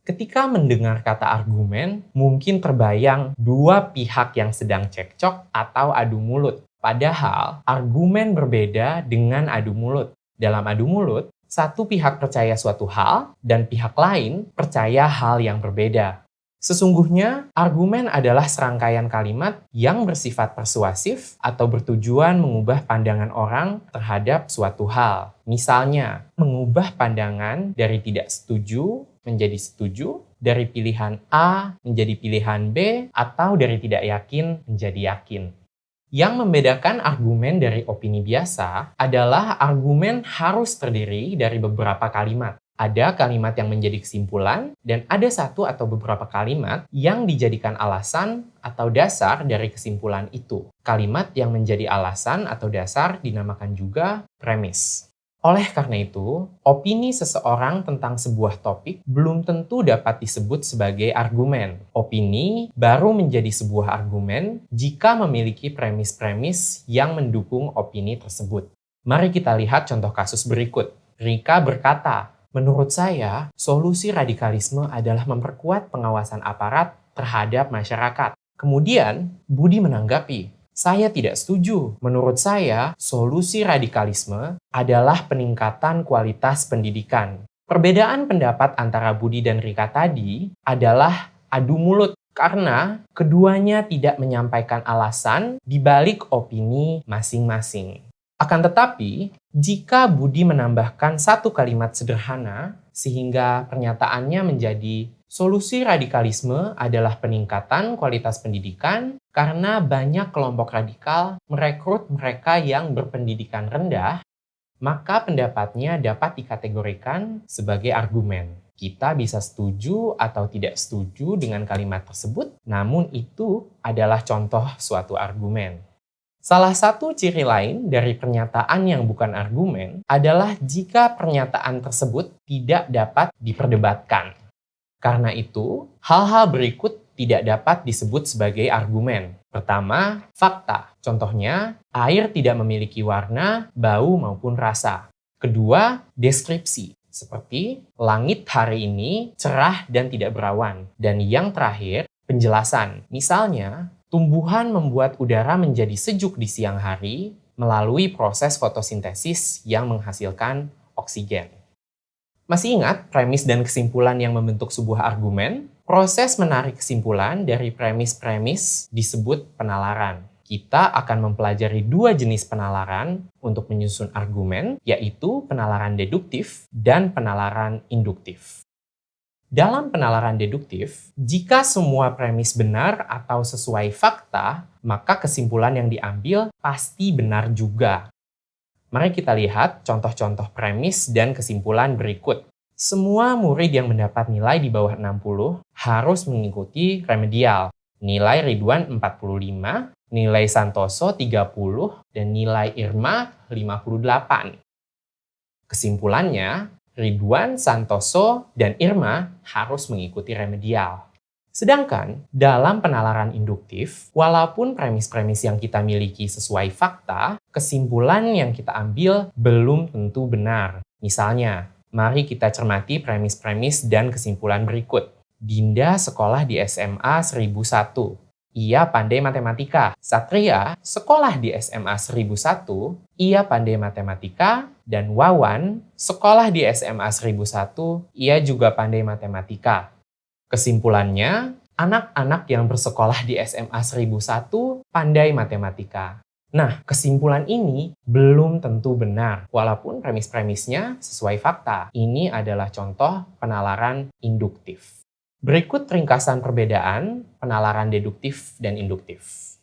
Ketika mendengar kata argumen, mungkin terbayang dua pihak yang sedang cekcok atau adu mulut. Padahal, argumen berbeda dengan adu mulut. Dalam adu mulut, satu pihak percaya suatu hal dan pihak lain percaya hal yang berbeda. Sesungguhnya, argumen adalah serangkaian kalimat yang bersifat persuasif atau bertujuan mengubah pandangan orang terhadap suatu hal. Misalnya, mengubah pandangan dari tidak setuju menjadi setuju, dari pilihan A menjadi pilihan B, atau dari tidak yakin menjadi yakin. Yang membedakan argumen dari opini biasa adalah argumen harus terdiri dari beberapa kalimat. Ada kalimat yang menjadi kesimpulan, dan ada satu atau beberapa kalimat yang dijadikan alasan atau dasar dari kesimpulan itu. Kalimat yang menjadi alasan atau dasar dinamakan juga premis. Oleh karena itu, opini seseorang tentang sebuah topik belum tentu dapat disebut sebagai argumen. Opini baru menjadi sebuah argumen jika memiliki premis-premis yang mendukung opini tersebut. Mari kita lihat contoh kasus berikut. Rika berkata, "Menurut saya, solusi radikalisme adalah memperkuat pengawasan aparat terhadap masyarakat." Kemudian, Budi menanggapi, "Saya tidak setuju. Menurut saya, solusi radikalisme adalah peningkatan kualitas pendidikan." Perbedaan pendapat antara Budi dan Rika tadi adalah adu mulut karena keduanya tidak menyampaikan alasan di balik opini masing-masing. Akan tetapi, jika Budi menambahkan satu kalimat sederhana, sehingga pernyataannya menjadi solusi radikalisme adalah peningkatan kualitas pendidikan karena banyak kelompok radikal merekrut mereka yang berpendidikan rendah, maka pendapatnya dapat dikategorikan sebagai argumen. Kita bisa setuju atau tidak setuju dengan kalimat tersebut, namun itu adalah contoh suatu argumen. Salah satu ciri lain dari pernyataan yang bukan argumen adalah jika pernyataan tersebut tidak dapat diperdebatkan. Karena itu, hal-hal berikut tidak dapat disebut sebagai argumen. Pertama, fakta. Contohnya, air tidak memiliki warna, bau, maupun rasa. Kedua, deskripsi. Seperti, langit hari ini cerah dan tidak berawan. Dan yang terakhir, penjelasan. Misalnya, tumbuhan membuat udara menjadi sejuk di siang hari melalui proses fotosintesis yang menghasilkan oksigen. Masih ingat premis dan kesimpulan yang membentuk sebuah argumen? Proses menarik kesimpulan dari premis-premis disebut penalaran. Kita akan mempelajari dua jenis penalaran untuk menyusun argumen, yaitu penalaran deduktif dan penalaran induktif. Dalam penalaran deduktif, jika semua premis benar atau sesuai fakta, maka kesimpulan yang diambil pasti benar juga. Mari kita lihat contoh-contoh premis dan kesimpulan berikut. Semua murid yang mendapat nilai di bawah 60 harus mengikuti remedial. Nilai Ridwan 45, nilai Santoso 30, dan nilai Irma 58. Kesimpulannya, Ridwan, Santoso, dan Irma harus mengikuti remedial. Sedangkan dalam penalaran induktif, walaupun premis-premis yang kita miliki sesuai fakta, kesimpulan yang kita ambil belum tentu benar. Misalnya, mari kita cermati premis-premis dan kesimpulan berikut. Dinda sekolah di SMA 1001. Ia pandai matematika. Satria sekolah di SMA 1001, ia pandai matematika, dan Wawan sekolah di SMA 1001, ia juga pandai matematika. Kesimpulannya, anak-anak yang bersekolah di SMA 1001 pandai matematika. Nah, kesimpulan ini belum tentu benar, walaupun premis-premisnya sesuai fakta. Ini adalah contoh penalaran induktif. Berikut ringkasan perbedaan penalaran deduktif dan induktif.